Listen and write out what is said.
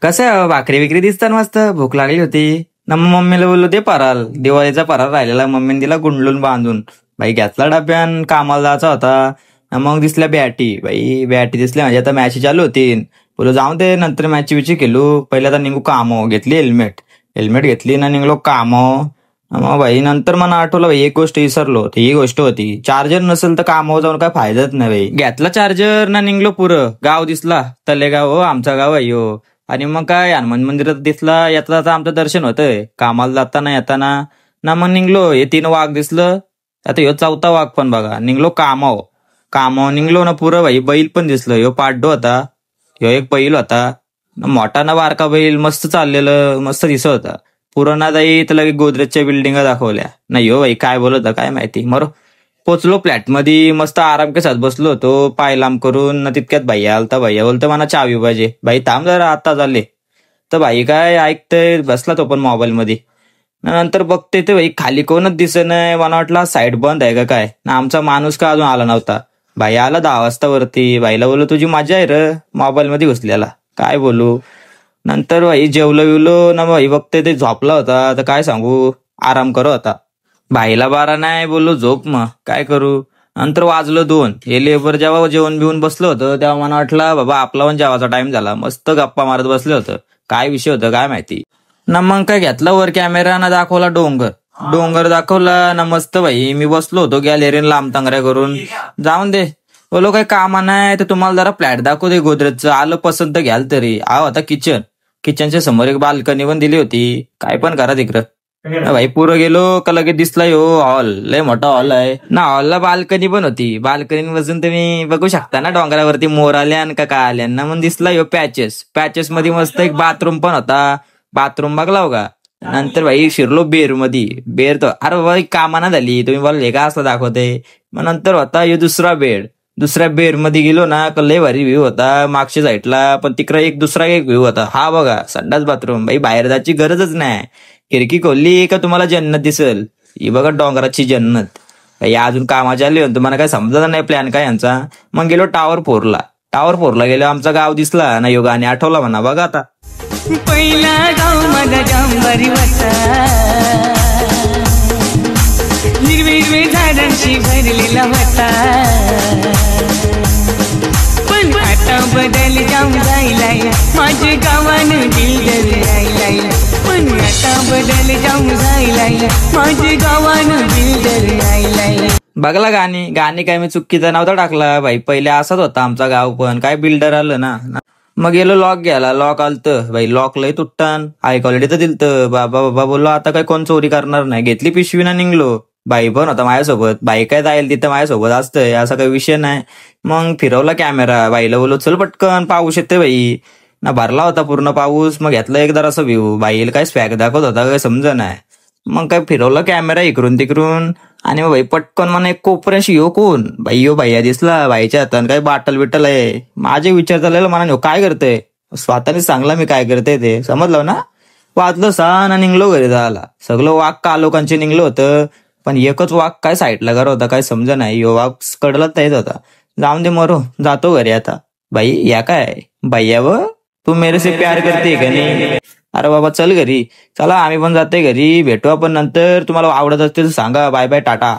कसं आहे भाकरी विक्री दिसतात मस्त. भूक लागली होती ना, मग मम्मीला बोललो दे पराल. दिवाळीचा पराल राहिलेला मम्मीने दिला गुंडलून बांधून. बाई घेतला डब्यान, कामाला जायचा होता ना. मग दिसल्या बॅटी, बाई बॅटी दिसल्या म्हणजे आता मॅच चालू होती. बोलो जाऊ दे नंतर मॅच विची केलो. पहिले आता निघू कामो. घेतली हेल्मेट हेल्मेट घेतली ना, निघलो कामो. मग भाई नंतर मला आठवलं भाई एक गोष्ट विसरलो. ही गोष्ट होती चार्जर नसेल तर कामावर जाऊन काय फायदाच नाही भाई. घेतला चार्जर ना, निघलो पुरं. गाव दिसला तलेगाव, हो आमचा गाव आहे हो. आणि मग काय हनुमान मंदिरात दिसला. येता जाता आमचं दर्शन होतंय. कामाला जाताना येताना ना. मग निघलो. हे 3 वाघ दिसलं. आता ह्यो 4था वाघ पण बघा. निघलो कामाव निघलो ना पुरं भाई. बैल पण दिसलं. ह्यो पाड्डो होता. ह्यो एक बैल होता. मोठा ना बारका बैल मस्त चाललेलं, मस्त दिसत होता. पुरणा जाई तर लगे गोदरेजच्या बिल्डिंगा दाखवल्या. नाही हो भाई काय बोलत काय माहिती. मरो पोचलो फ्लॅट मध्ये. मस्त आराम के साथ बसलो होतो पाय लांब करून ना. तितक्यात भैया आलता. भैया बोलतो मला चावी पाहिजे. भाई थांब जरा आता झाले. तर भाई काय ऐकतंय बसला तो पण मोबाईल मध्ये. नंतर बघते ते भाई खाली कोणच दिसत नाही. मला वाटलं साईट बंद आहे का काय ना. आमचा माणूस का अजून आला नव्हता. भाई आला 10 वाजता वरती. भाईला बोललो तुझी मजा आहे र मोबाईल मध्ये घुसलेला. काय बोलू. नंतर भाई जेवलो विवलो ना. भाई बघते ते झोपला होता. तर काय सांगू आराम करत होता. भाईला बारा नाही बोललो झोप मग काय करू. नंतर वाजलं 2. हे लेबर जेव्हा जेवण बिवून बसलं होतं तेव्हा मला वाटलं बाबा आपला पण जेवाचा टाइम झाला. मस्त गप्पा मारत बसलं होतं. काय विषय होतं काय माहिती ना. मग काय घेतला वर कॅमेरा ना, दाखवला डोंगर दाखवला ना. मस्त भाई मी बसलो होतो गॅलरीन लांब तांगऱ्या करून. जाऊन दे बोलो काही कामा नाही तर तुम्हाला जरा फ्लॅट दाखवू दे गोदरेजचं. आलं पसंत घ्याल तरी. होता किचनच्या समोर एक बाल्कनी पण दिली होती. काय पण करा तिकडं. भाई पुरं गेलो का लगेच दिसला हो हॉल. लय मोठा हॉल आहे ना. हॉलला बाल्कनी पण होती. बाल्कनी बसून तुम्ही बघू शकता ना डोंगरावरती मोर आल्यान का काय आल्यान. मग दिसला हो पॅचेस मध्ये मस्त एक बाथरूम पण होता. बाथरूम बघला का. नंतर भाई शिरलो बेर मध्ये. बेर तर अरे बाबा कामाना झाली. तुम्ही बोलले का असं दाखवते. मग नंतर होता यो दुसऱ्या बेर मध्ये गेलो ना. लय भारी व्ह्यू होता मागच्या साईडला. पण तिकडे एक दुसरा एक व्ह्यू होता. हा बघा संडास बाथरूम. भाई बाहेर जायची गरजच नाही. खिडकी खोलली का तुम्हाला जन्नत दिसल. ही बघा डोंगराची जन्नत. या अजून कामाची आली होती. तुम्हाला काय समजत नाही प्लॅन काय यांचा. मग गेलो टावर फोरला गेलो. आमचा गाव दिसला ना. योगाने आठवला म्हणा बघा आता. पहिला गाव माझा जांभरी होता. हिरवे झाडांशी भरलेला होता. पण आता बदल जाऊन जायलाय. माझे गावानं दिलदर राहिलाय. पण आता बदल जाऊन जायलाय. माझे गावानं दिलदर राहिलाय. बघला गाणी काय मी चुकीचा नव्हता टाकला भाई. पहिले असाच होता आमचा गाव पण. काय बिल्डर आलं ना. मग गेलो लॉक घ्यायला. लॉक आलतं भाई. लॉक लय तुटतान. हाय क्वालिटीचं दिलतं. बाबा बोललो आता काय कोण चोरी करणार नाही. घेतली पिशवी ना निघलो. बाई पण होता माझ्यासोबत. बाई काय जाईल तिथं माझ्यासोबत असतंय असा काही विषय नाही. मग फिरवला कॅमेरा. बाईला बोललो चल पटकन पाऊस येते भाई ना. भरला होता पूर्ण पाऊस. मग घेतला एक जरासा व्ह्यू. बाईला काय स्वॅग दाखवत होता काय समज नाही. मग काय फिरवलं कॅमेरा इकडून तिकडून. आणि मग भाई पटकन म्हणा एक कोपऱ्याशी यो कोण भाई. यो भैया दिसला. बाईच्या हातात काय बाटल बिटल आहे. माझे विचार चाललेला म्हणा काय करतंय. स्वतःने सांगला मी काय करते ते समजलं ना. वाचलं सा ना निघलो घरी जायला. सगळं वाघ का लोकांचे निघलं होतं. पण एकच वाघ काय साईडला घर होता काय समजा नाही. यो वाघ कडलाच येत होता. जाऊन दे मरो जातो घरी आता. बाई या काय भैया व तू मेरे से प्यार करते का नाही. अरे बाबा चल घरी. चला आम्ही पण जाते घरी. भेटू आपण नंतर. तुम्हाला आवडत असतील सांगा. Bye bye Tata.